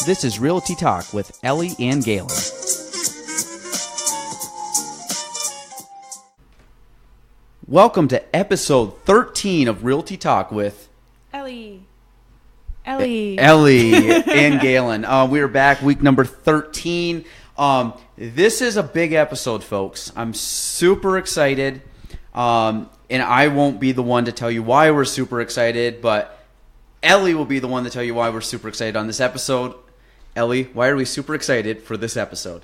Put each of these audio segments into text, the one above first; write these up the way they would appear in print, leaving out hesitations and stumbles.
This is Realty Talk with Ellie and Galen. Welcome to episode 13 of Realty Talk with Ellie and Galen. We are back, week number 13. This is a big episode, folks. I'm super excited, and I won't be the one to tell you why we're super excited, but Ellie will be the one to tell you why we're super excited on this episode. Ellie, why are we super excited for this episode?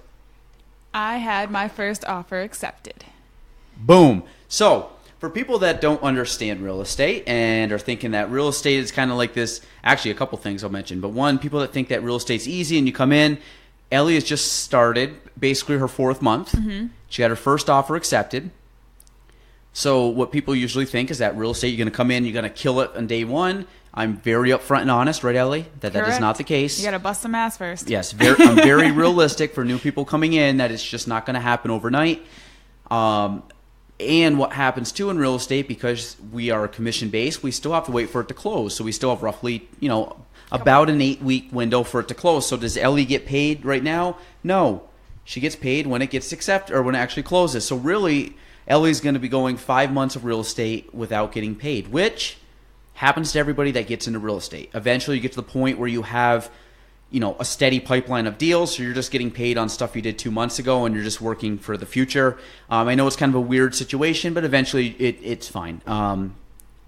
I had my first offer accepted. Boom. So, for people that don't understand real estate and are thinking that real estate is kind of like this, actually a couple things I'll mention, but one, people that think that real estate's easy and you come in, Ellie has just started basically her 4th month. Mm-hmm. She got her first offer accepted. So what people usually think is that real estate, you're going to come in, you're going to kill it on day one. I'm very upfront and honest, right, Ellie? That is not the case. You got to bust some ass first. Yes, I'm very realistic for new people coming in that it's just not going to happen overnight. And what happens too in real estate, because we are commission based, we still have to wait for it to close. So we still have roughly, about an 8-week window for it to close. So does Ellie get paid right now? No, she gets paid when it gets accepted or when it actually closes. So really, Ellie's going to be going 5 months of real estate without getting paid, which happens to everybody that gets into real estate. Eventually, you get to the point where you have, a steady pipeline of deals, so you're just getting paid on stuff you did 2 months ago, and you're just working for the future. I know it's kind of a weird situation, but eventually it's fine.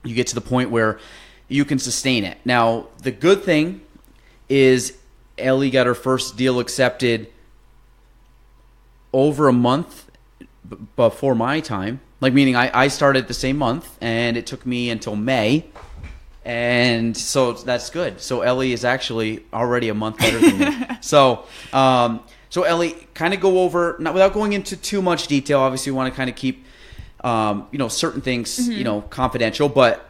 You get to the point where you can sustain it. Now, the good thing is Ellie got her first deal accepted over a month before my time. Like, meaning I started the same month, and it took me until May. And so that's good. So Ellie is actually already a month better than me. So Ellie, kind of go over, not without going into too much detail. Obviously, we want to kind of keep, certain things, confidential. But,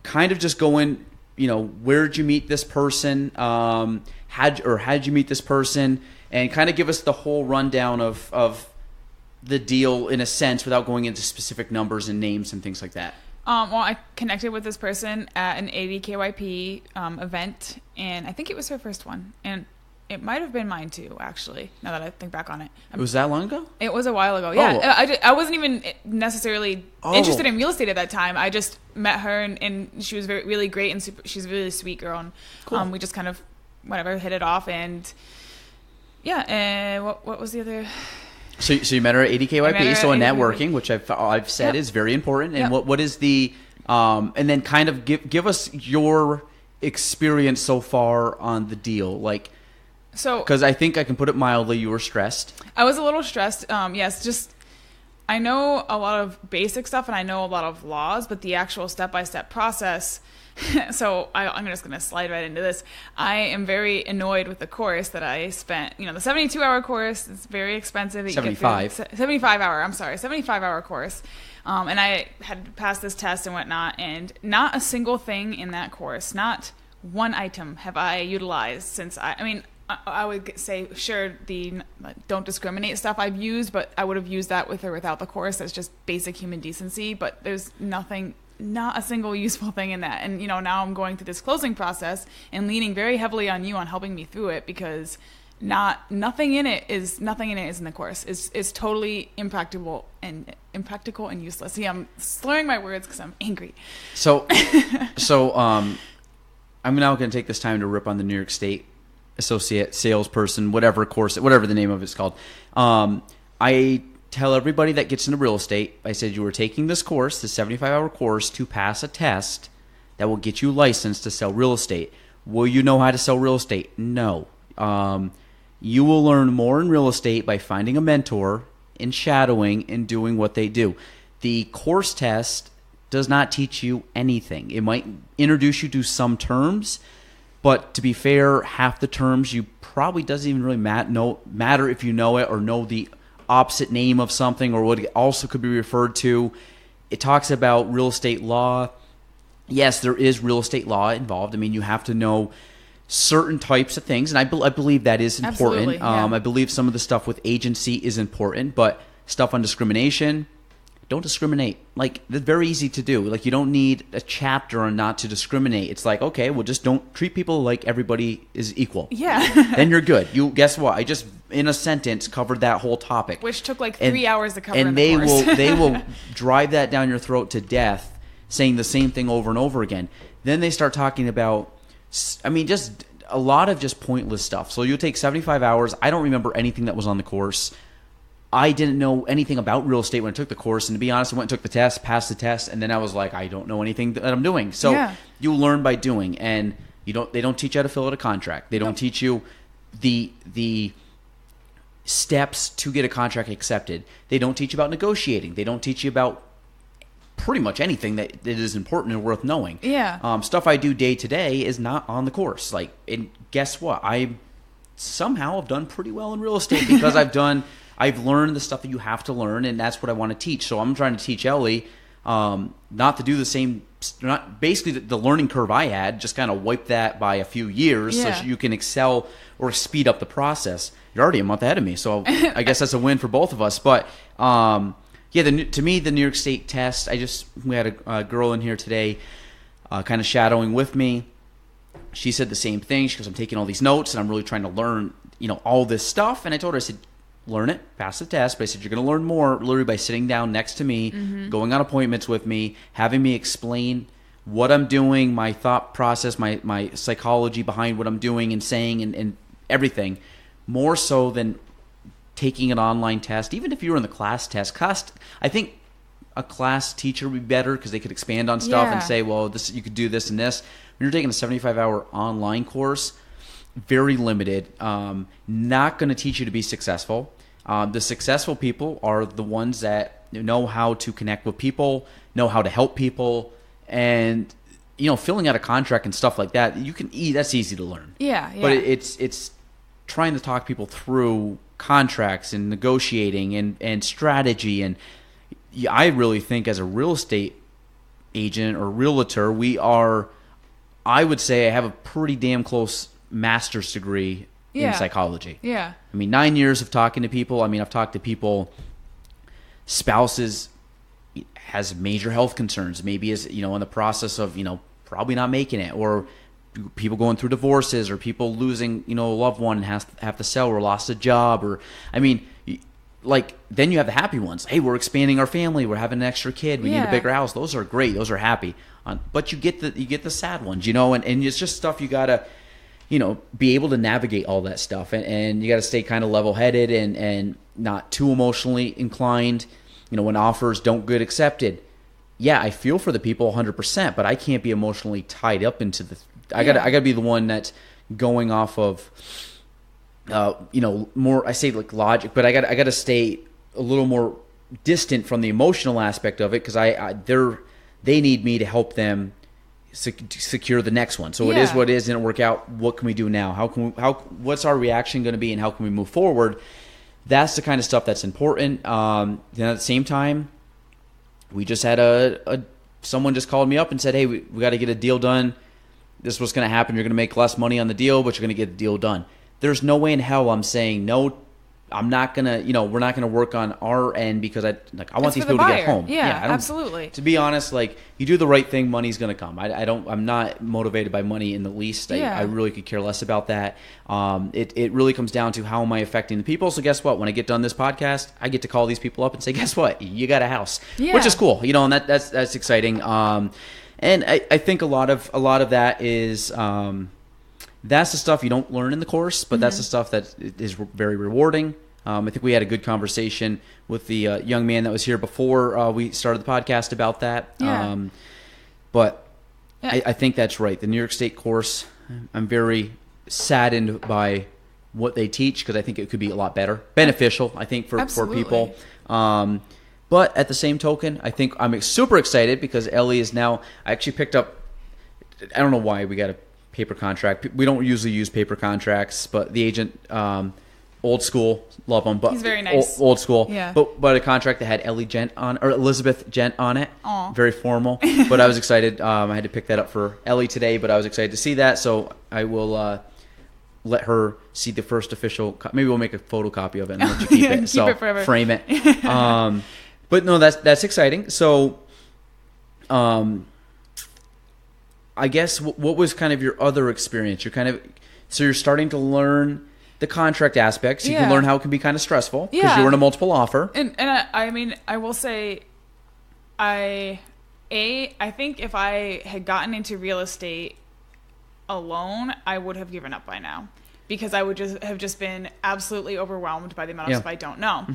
kind of just go in, where'd you meet this person? How'd you meet this person? And kind of give us the whole rundown of the deal in a sense without going into specific numbers and names and things like that. Well, I connected with this person at an 80 KYP event, and I think it was her first one. And it might have been mine too, actually, now that I think back on it. Was that long ago? It was a while ago, yeah. I wasn't even necessarily interested in real estate at that time. I just met her, and she was really great, and she's a really sweet girl. And cool. We just kind of, hit it off. And yeah, and what was the other... So you met her at 80 KYP, so in networking, which I've said is very important. And what is the and then kind of give us your experience so far on the deal, because I think I can put it mildly, you were stressed. I was a little stressed. Yes, just I know a lot of basic stuff and I know a lot of laws, but the actual step-by-step process. So I'm just going to slide right into this. I am very annoyed with the course that I spent. The 72-hour course is very expensive. 75-hour course. And I had passed this test and whatnot, and not a single thing in that course, not one item have I utilized since I would say, sure, the don't discriminate stuff I've used, but I would have used that with or without the course. That's just basic human decency, but there's not a single useful thing in that. And, now I'm going through this closing process and leaning very heavily on you on helping me through it, because nothing in it is in the course. It's totally impractical and useless. See, I'm slurring my words because I'm angry. So I'm now going to take this time to rip on the New York State associate salesperson, whatever the name of it's called. I tell everybody that gets into real estate, I said you were taking this course, the 75-hour course, to pass a test that will get you licensed to sell real estate. Will you know how to sell real estate? No. You will learn more in real estate by finding a mentor and shadowing and doing what they do. The course test does not teach you anything. It might introduce you to some terms, but to be fair, half the terms you probably doesn't even really matter if you know it or know the opposite name of something or what it also could be referred to. It talks about real estate law. Yes, there is real estate law involved. You have to know certain types of things, and I believe that is important. Yeah. I believe some of the stuff with agency is important, but stuff on discrimination, don't discriminate. Like, it's very easy to do. Like, you don't need a chapter on not to discriminate. It's like, okay, well, just don't treat people like everybody is equal. Yeah. Then you're good. Guess what? I just, in a sentence, covered that whole topic. Which took like 3 hours to cover and in the course. they will drive that down your throat to death, saying the same thing over and over again. Then they start talking about, I mean, just a lot of just pointless stuff. So you'll take 75 hours. I don't remember anything that was on the course. I didn't know anything about real estate when I took the course. And to be honest, I went and took the test, passed the test, and then I was like, I don't know anything that I'm doing. So you learn by doing. And they don't teach you how to fill out a contract. They don't teach you the steps to get a contract accepted. They don't teach you about negotiating. They don't teach you about pretty much anything that is important and worth knowing. Yeah. Stuff I do day to day is not on the course. Like, and guess what? I somehow have done pretty well in real estate because I've learned the stuff that you have to learn, and that's what I want to teach. So I'm trying to teach Ellie not to do the same, not basically the learning curve I had, just kind of wipe that by a few years so you can excel or speed up the process. You're already a month ahead of me, so I guess that's a win for both of us. But to me, the New York State test, we had a girl in here today kind of shadowing with me. She said the same thing. She goes, I'm taking all these notes, and I'm really trying to learn, all this stuff. And I told her, I said, learn it, pass the test. But I said, you're going to learn more literally by sitting down next to me, going on appointments with me, having me explain what I'm doing, my thought process, my psychology behind what I'm doing and saying and everything, more so than taking an online test. Even if you were in the class test, I think a class teacher would be better because they could expand on stuff and say, well, this you could do this and this. When you're taking a 75-hour online course, very limited, not going to teach you to be successful. The successful people are the ones that know how to connect with people, know how to help people, and filling out a contract and stuff like that. That's easy to learn. Yeah. But it's trying to talk people through contracts and negotiating and strategy. And I really think as a real estate agent or realtor, I would say I have a pretty damn close master's degree in psychology. Yeah. I mean, 9 years of talking to people. I mean, I've talked to people, spouses has major health concerns, maybe is, in the process of, probably not making it, or people going through divorces, or people losing, a loved one and have to sell, or lost a job, or, I mean, like, then you have the happy ones. Hey, we're expanding our family. We're having an extra kid. We need a bigger house. Those are great. Those are happy. But you get the sad ones, and it's just stuff you gotta, be able to navigate all that stuff, and you got to stay kind of level-headed and not too emotionally inclined. When offers don't get accepted, I feel for the people 100%, but I can't be emotionally tied up into I gotta be the one that's going off of, more. I say like logic, but I gotta stay a little more distant from the emotional aspect of it because they need me to help them secure the next one. So it is what it is. Didn't work out. What can we do now? What's our reaction going to be, and how can we move forward? That's the kind of stuff that's important. Then at the same time, we just had someone just called me up and said, hey, we got to get a deal done. This is what's going to happen. You're going to make less money on the deal, but you're going to get the deal done. There's no way in hell I'm saying no. I'm not gonna, we're not gonna work on our end because I want these people to get home. Yeah, absolutely. To be honest, like, you do the right thing, money's gonna come. I'm not motivated by money in the least. I really could care less about that. It really comes down to how am I affecting the people. So guess what? When I get done this podcast, I get to call these people up and say, guess what? You got a house, which is cool. And that's exciting. And I think a lot of that is. That's the stuff you don't learn in the course, but that's the stuff that is very rewarding. I think we had a good conversation with the young man that was here before we started the podcast about that. Yeah. I think that's right. The New York State course, I'm very saddened by what they teach because I think it could be a lot better. Beneficial, I think, for people. But at the same token, I think I'm super excited because Ellie is now – I actually picked up – I don't know why we got a paper contract. We don't usually use paper contracts, but the agent, old school, love him. But he's very nice. Old school. Yeah. But a contract that had Ellie Gent on, or Elizabeth Gent on it. Aww. Very formal. But I was excited. I had to pick that up for Ellie today, but I was excited to see that. So I will let her see the first official. Maybe we'll make a photocopy of it and let you keep it. Keep it forever. Frame it. But no, that's exciting. So, I guess what was kind of your other experience? You're starting to learn the contract aspects. You can learn how it can be kind of stressful because you were in a multiple offer. And I mean, I will say, I think if I had gotten into real estate alone, I would have given up by now, because I would just been absolutely overwhelmed by the amount of stuff I don't know.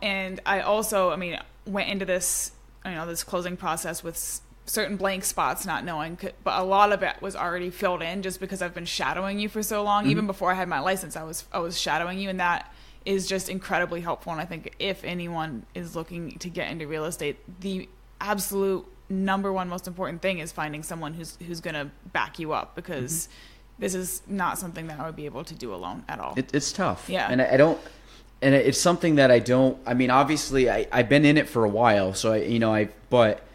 And I also, I mean, went into this, this closing process with certain blank spots, not knowing, but a lot of it was already filled in just because I've been shadowing you for so long. Even before I had my license, I was shadowing you, and that is just incredibly helpful. And I think if anyone is looking to get into real estate, the absolute number one most important thing is finding someone who's going to back you up, because this is not something that I would be able to do alone at all. It's tough. Yeah. And I don't, and it's something that I mean, obviously I've been in it for a while, so but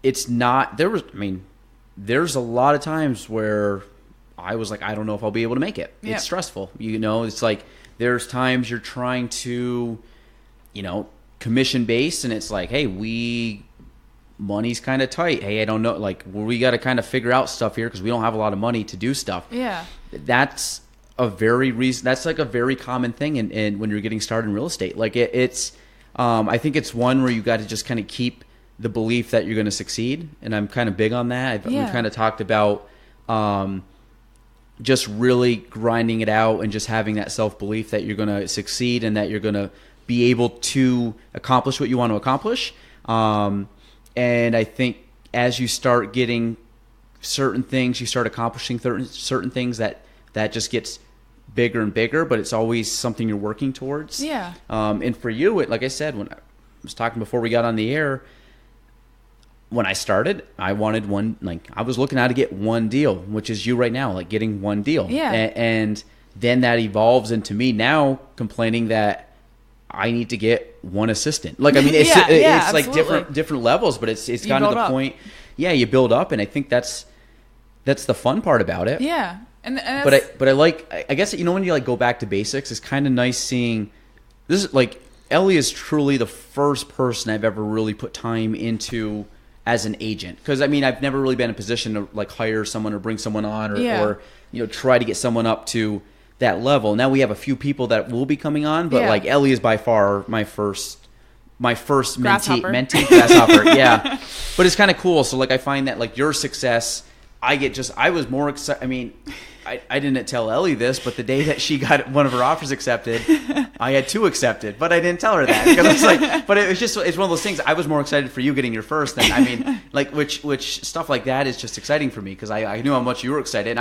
it's not, there's a lot of times where I was like, I don't know if I'll be able to make it. Yep. It's stressful. It's like, there's times you're trying to, commission based, and it's like, hey, money's kind of tight. Hey, I don't know. Like, we got to kind of figure out stuff here because we don't have a lot of money to do stuff. Yeah. That's like a very common thing in when you're getting started in real estate. Like it's, I think it's one where you got to just kind of keep the belief that you're going to succeed. And I'm kind of big on that. We kind of talked about, just really grinding it out and just having that self-belief that you're going to succeed and that you're going to be able to accomplish what you want to accomplish. And I think as you start getting certain things, you start accomplishing certain things, that just gets bigger and bigger, but it's always something you're working towards. Yeah. And for you, like I said, when I was talking before we got on the air, when I started, I wanted one, like I was looking how to get one deal, which is you right now, like getting one deal. Yeah. And then that evolves into me now complaining that I need to get one assistant. Like, I mean, it's like different levels, but it's gotten to the point. Yeah, you build up, and I think that's the fun part about it. Yeah. But I like, I guess, when you like go back to basics, it's kind of nice seeing this is like Ellie is truly the first person I've ever really put time into as an agent. Because, I mean, I've never really been in a position to like hire someone or bring someone on or try to get someone up to that level. Now we have a few people that will be coming on, but like Ellie is by far my first mentee grasshopper. Yeah. But it's kind of cool. So like I find that like your success, I was more excited. I mean, I didn't tell Ellie this, but the day that she got one of her offers accepted, I had two accepted, but I didn't tell her that because it's like, but it's one of those things. I was more excited for you getting your first than, I mean, like which stuff like that is just exciting for me because I knew how much you were excited, and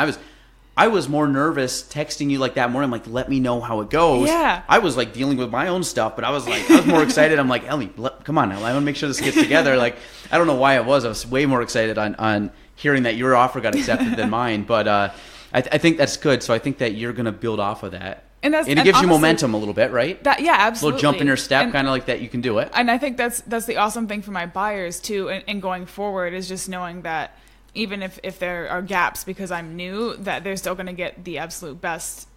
I was more nervous texting you like that morning. I'm like, let me know how it goes. Yeah. I was like dealing with my own stuff, but I was more excited. I'm like, Ellie, come on now. I want to make sure this gets together. Like, I don't know why I was way more excited on hearing that your offer got accepted than mine. But I think that's good. So I think that you're going to build off of that. And it gives honestly, you momentum a little bit, right? Absolutely. A little jump in your step, kind of like that you can do it. And I think that's the awesome thing for my buyers too. And going forward is just knowing that even if there are gaps because I'm new, that they're still going to get the absolute best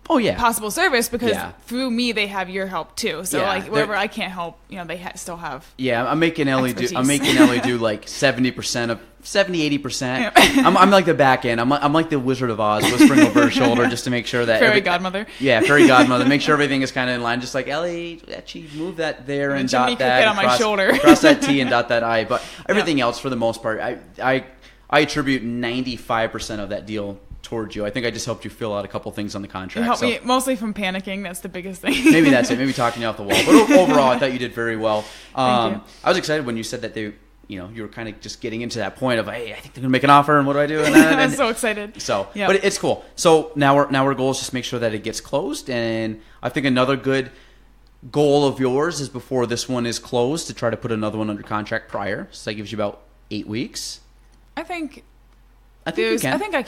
possible service because through me they have your help too. So like wherever I can't help, they still have. Yeah, I'm making Ellie do like 70%, 80%. I'm like the back end. I'm like the Wizard of Oz, whispering over her shoulder just to make sure that fairy godmother. Yeah, fairy godmother. Make sure everything is kind of in line. Just like Ellie, actually move that there and dot that. Get on my shoulder. Cross that T and dot that I. But everything else, for the most part, I attribute 95% of that deal towards you. I think I just helped you fill out a couple things on the contract. You helped me mostly from panicking. That's the biggest thing. Maybe that's it. Maybe talking you off the wall. But overall, I thought you did very well. Thank you. I was excited when you said that you were kind of just getting into that point of, hey, I think they're gonna make an offer, and what do I do? And I'm so excited. So, but it's cool. So now our goal is just make sure that it gets closed, and I think another good goal of yours is before this one is closed to try to put another one under contract prior. So that gives you about 8 weeks. I think you can. I think I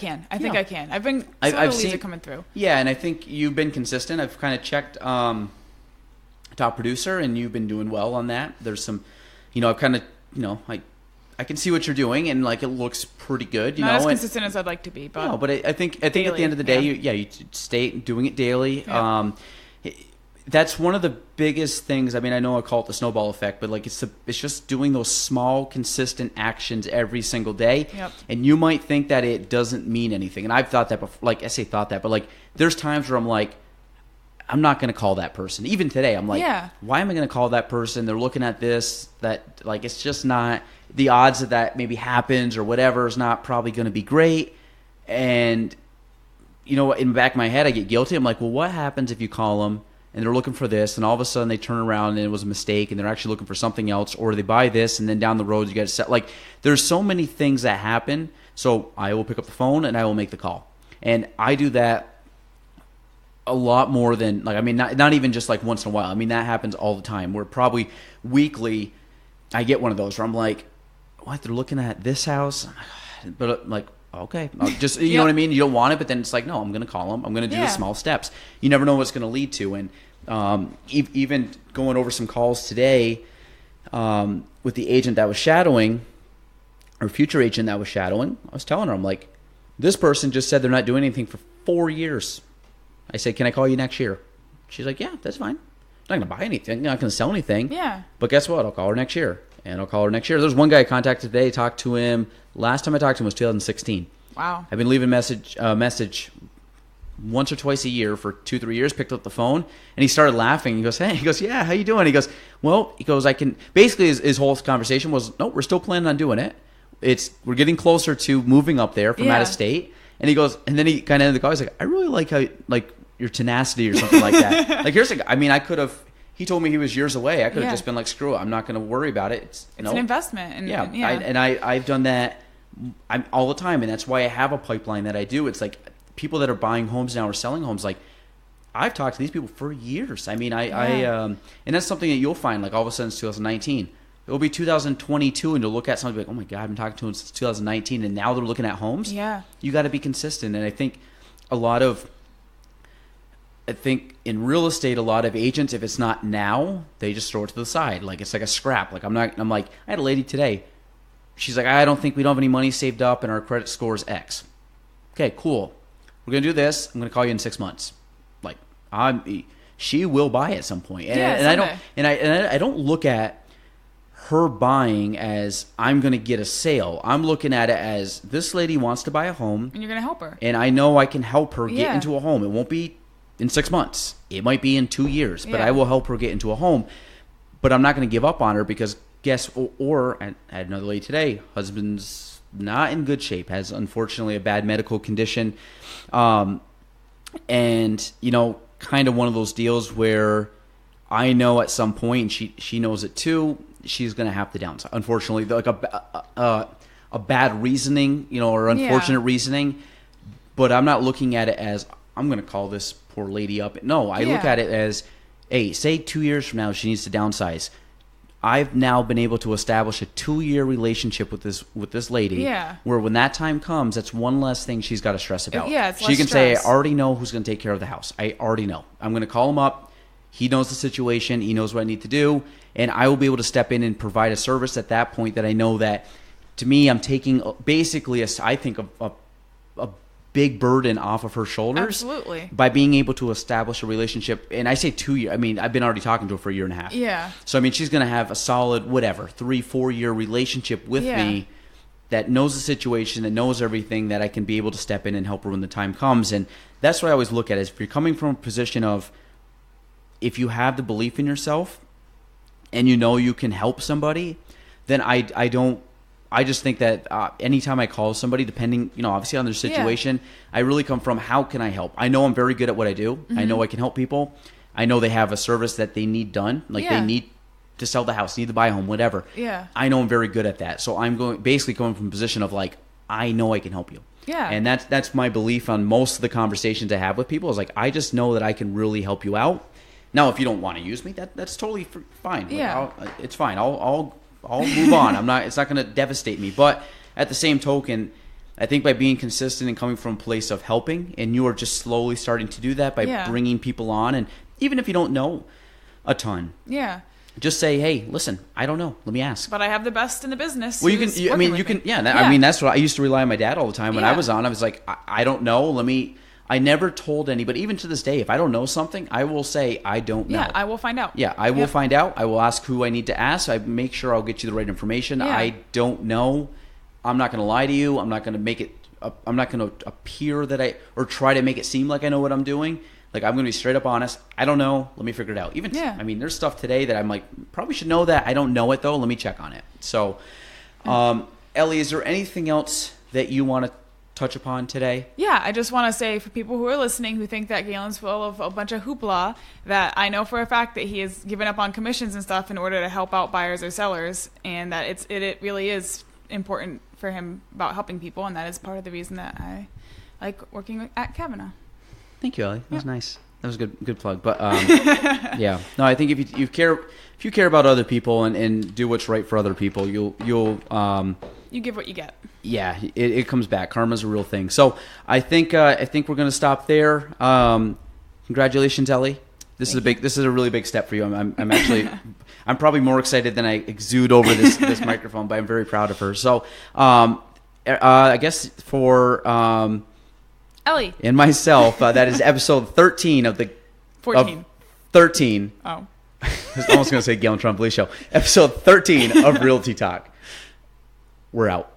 can. I've been seen it coming through. Yeah, and I think you've been consistent. I've kind of checked top producer, and you've been doing well on that. There's some, I've kind of, I can see what you're doing, and like it looks pretty good. Not as consistent as I'd like to be, but but I think daily, at the end of the day, you stay doing it daily. Yeah. that's one of the biggest things. I mean, I know I call it the snowball effect, but like it's just doing those small, consistent actions every single day. Yep. And you might think that it doesn't mean anything. And I've thought that before. Like I say, thought that, but like there's times where I'm like, I'm not going to call that person. Even today, I'm like, why am I going to call that person? They're looking at this, that like it's just not the odds that maybe happens or whatever is not probably going to be great. And you know, in the back of my head, I get guilty. I'm like, well, what happens if you call them and they're looking for this, and all of a sudden they turn around and it was a mistake, and they're actually looking for something else, or they buy this, and then down the road you got to set. Like, there's so many things that happen. So I will pick up the phone and I will make the call, and I do that a lot more than like. I mean, not even just like once in a while. I mean, that happens all the time. Where probably weekly, I get one of those where I'm like, what? They're looking at this house, but like. Okay, I'll just you know what I mean. You don't want it, but then it's like, no, I'm going to call them. I'm going to do the small steps. You never know what's going to lead to. And even going over some calls today with the agent that was shadowing, or future agent that was shadowing, I was telling her, I'm like, this person just said they're not doing anything for 4 years. I said, can I call you next year? She's like, yeah, that's fine. I'm not going to buy anything. I'm not going to sell anything. Yeah. But guess what? I'll call her next year. And I'll call her next year. There's one guy I contacted today. Talked to him. Last time I talked to him was 2016. Wow. I've been leaving message once or twice a year for 2-3 years. Picked up the phone and he started laughing. He goes, "Hey," he goes, "Yeah, how you doing?" He goes, "Well," he goes, "I can." Basically, his whole conversation was, "No, we're still planning on doing it. We're getting closer to moving up there from out of state." And he goes, and then he kind of ended the call. He's like, "I really like how your tenacity or something like that." Like here's I mean, I could have. He told me he was years away. I could have just been like, screw it. I'm not going to worry about it. It's an investment. And, I've done that all the time. And that's why I have a pipeline that I do. It's like people that are buying homes now or selling homes. Like I've talked to these people for years. I mean, and that's something that you'll find like all of a sudden it's 2019. It'll be 2022 and you'll look at somebody like, oh my God, I've been talking to them since 2019 and now they're looking at homes. Yeah. You got to be consistent. And I think in real estate, a lot of agents, if it's not now, they just throw it to the side. Like it's like a scrap. Like I'm like, I had a lady today. She's like, I don't think we don't have any money saved up and our credit score is X. Okay, cool. We're going to do this. I'm going to call you in 6 months. Like she will buy at some point. And I don't look at her buying as I'm going to get a sale. I'm looking at it as this lady wants to buy a home. And you're going to help her. And I know I can help her get into a home. It won't be in 6 months. It might be in 2 years, but I will help her get into a home. But I'm not going to give up on her because I had another lady today, husband's not in good shape, has unfortunately a bad medical condition. And, you know, kind of one of those deals where I know at some point, and she knows it too, she's going to have to downsize. Unfortunately, like a bad reasoning, you know, or unfortunate reasoning. But I'm not looking at it as I'm going to call this poor lady up. No, I look at it as, hey, say 2 years from now she needs to downsize. I've now been able to establish a 2-year relationship with this lady. Yeah. Where when that time comes, that's one less thing she's got to stress about. It's she can say, I already know who's going to take care of the house. I already know. I'm going to call him up. He knows the situation. He knows what I need to do. And I will be able to step in and provide a service at that point that I know that, to me, I'm taking basically, I think, a big burden off of her shoulders. Absolutely. By being able to establish a relationship. And I say 2 years. I mean, I've been already talking to her for 1.5 years. Yeah. So, I mean, she's going to have a solid, 3-4 year relationship with me that knows the situation, that knows everything, that I can be able to step in and help her when the time comes. And that's what I always look at is if you're coming from a position of, if you have the belief in yourself and you know you can help somebody, then I just think that anytime I call somebody, depending, you know, obviously on their situation, I really come from how can I help? I know I'm very good at what I do. Mm-hmm. I know I can help people. I know they have a service that they need done. Like they need to sell the house, need to buy a home, whatever. Yeah. I know I'm very good at that. So I'm basically coming from a position of like, I know I can help you. Yeah. And that's my belief on most of the conversations I have with people is like, I just know that I can really help you out. Now, if you don't want to use me, that's totally fine. Like, it's fine. I'll move on. It's not going to devastate me. But at the same token, I think by being consistent and coming from a place of helping, and you are just slowly starting to do that by bringing people on, and even if you don't know a ton, just say, hey, listen, I don't know. Let me ask. But I have the best in the business. Well, I mean, that's what I used to rely on my dad all the time when I was on. I was like, I don't know. Let me I never told anybody, even to this day, if I don't know something, I will say, I don't know. Yeah, I will find out. Yeah, I will find out. I will ask who I need to ask. I make sure I'll get you the right information. Yeah. I don't know. I'm not going to lie to you. I'm not going to make it, I'm not going to appear that or try to make it seem like I know what I'm doing. Like, I'm going to be straight up honest. I don't know. Let me figure it out. I mean, there's stuff today that I'm like, probably should know that. I don't know it, though. Let me check on it. So, Ellie, is there anything else that you want to touch upon today? Yeah, I just want to say for people who are listening who think that Galen's full of a bunch of hoopla, that I know for a fact that he has given up on commissions and stuff in order to help out buyers or sellers, and that it really is important for him about helping people, and that is part of the reason that I like working at Kavanaugh. Thank you, Ellie. That was nice. That was a good plug. But yeah, no, I think if you care about other people and do what's right for other people, you'll you give what you get. Yeah, it comes back. Karma's a real thing. So I think we're going to stop there. Congratulations, Ellie. This is a really big step for you. I'm actually I'm probably more excited than I exude over this microphone, but I'm very proud of her. So I guess for Ellie and myself, that is episode 13 of the 14. 13. Oh. I was almost going to say Galen Trombley Show. Episode 13 of Realty Talk. We're out.